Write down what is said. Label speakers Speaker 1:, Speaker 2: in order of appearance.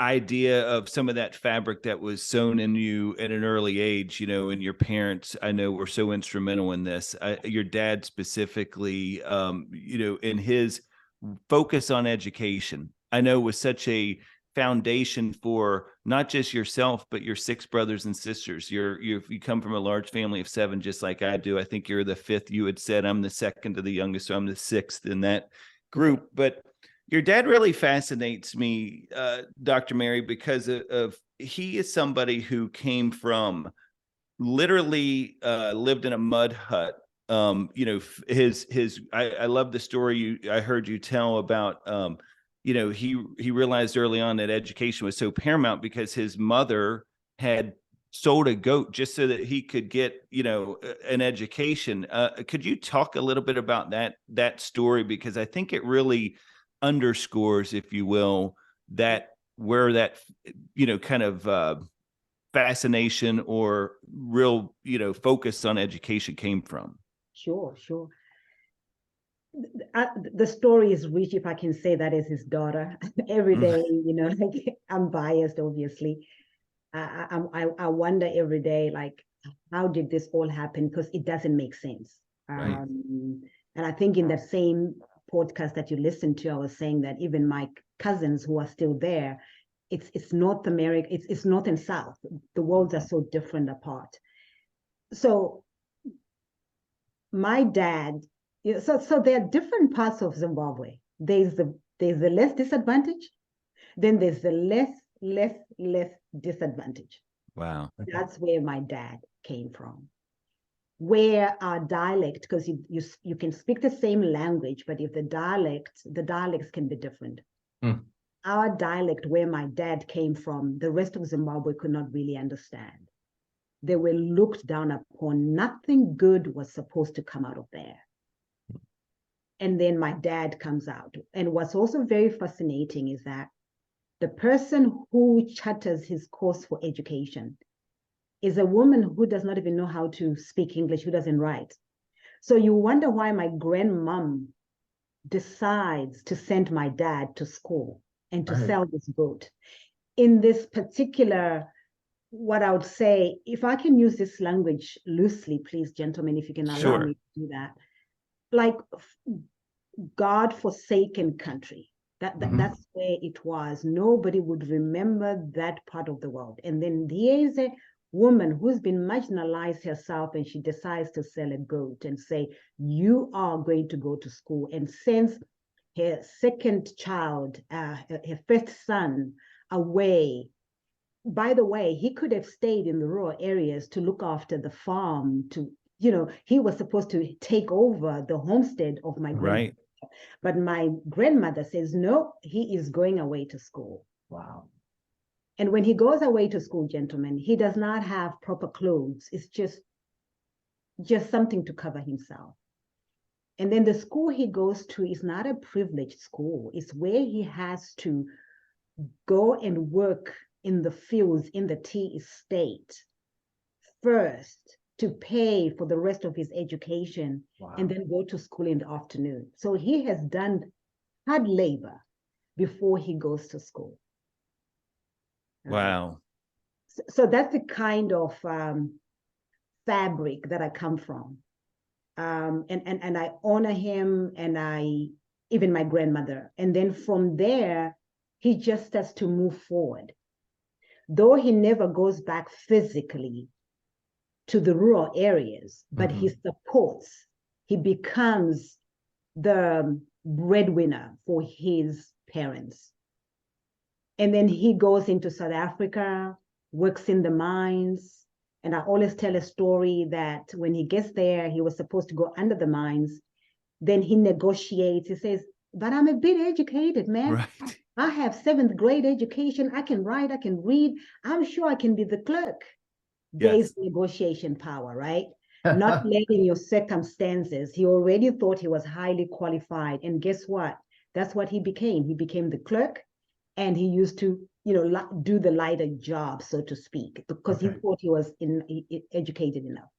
Speaker 1: idea of some of that fabric that was sewn in you at an early age, and your parents, I know, were so instrumental in this. Your dad specifically, in his focus on education, I know was such a foundation for not just yourself, but your six brothers and sisters. You come from a large family of seven, just like I do. I think you're the fifth. You had said I'm the second to the youngest, so I'm the sixth in that group. But your dad really fascinates me, Dr. Mary, because of he is somebody who came from literally lived in a mud hut. I love the story I heard you tell about. He realized early on that education was so paramount because his mother had sold a goat just so that he could get an education. Could you talk a little bit about that story, because I think it really underscores, if you will, that where that kind of fascination or real focus on education came from.
Speaker 2: Sure. The story is rich, if I can say that, as his daughter. Every day, like, I'm biased, obviously. I wonder every day, like, how did this all happen? Because it doesn't make sense.
Speaker 1: Right.
Speaker 2: And I think in that same podcast that you listened to, I was saying that even my cousins who are still there, it's North America, it's North and South. The worlds are so different apart. So my dad, so there are different parts of Zimbabwe. There's the less disadvantaged, then there's the less disadvantaged.
Speaker 1: Wow.
Speaker 2: That's where my dad came from. Where our dialect, because you can speak the same language, but if the dialects can be different. Our dialect, where my dad came from, the rest of Zimbabwe could not really understand. They were looked down upon. Nothing good was supposed to come out of there. And then my dad comes out. And what's also very fascinating is that the person who charters his course for education is a woman who does not even know how to speak English, who doesn't write. So you wonder why my grandmom decides to send my dad to school and to sell this goat. In this particular, what I would say, if I can use this language loosely, please, gentlemen, if you can allow me to do that, like God-forsaken country. That's where it was. Nobody would remember that part of the world. And then here's a woman who's been marginalized herself, and she decides to sell a goat and say, you are going to go to school, and sends her second child, her first son, away. By the way, he could have stayed in the rural areas to look after the farm, he was supposed to take over the homestead of my grandmother.
Speaker 1: Right.
Speaker 2: But my grandmother says, no, he is going away to school.
Speaker 3: Wow.
Speaker 2: And when he goes away to school, gentlemen, he does not have proper clothes. It's just something to cover himself. And then the school he goes to is not a privileged school. It's where he has to go and work in the fields, in the tea estate first, to pay for the rest of his education. Wow. And then go to school in the afternoon. So he has done hard labor before he goes to school.
Speaker 1: Wow.
Speaker 2: So that's the kind of fabric that I come from. And I honor him, and even my grandmother. And then from there, he just starts to move forward. Though he never goes back physically to the rural areas, but he supports, he becomes the breadwinner for his parents. And then he goes into South Africa, works in the mines. And I always tell a story that when he gets there, he was supposed to go under the mines. Then he negotiates. He says, but I'm a bit educated, man.
Speaker 1: Right.
Speaker 2: I have 7th grade education. I can write, I can read. I'm sure I can be the clerk. There's negotiation power, right? Not letting your circumstances. He already thought he was highly qualified. And guess what? That's what he became. He became the clerk, and he used to, do the lighter job, so to speak, because he thought he was educated enough.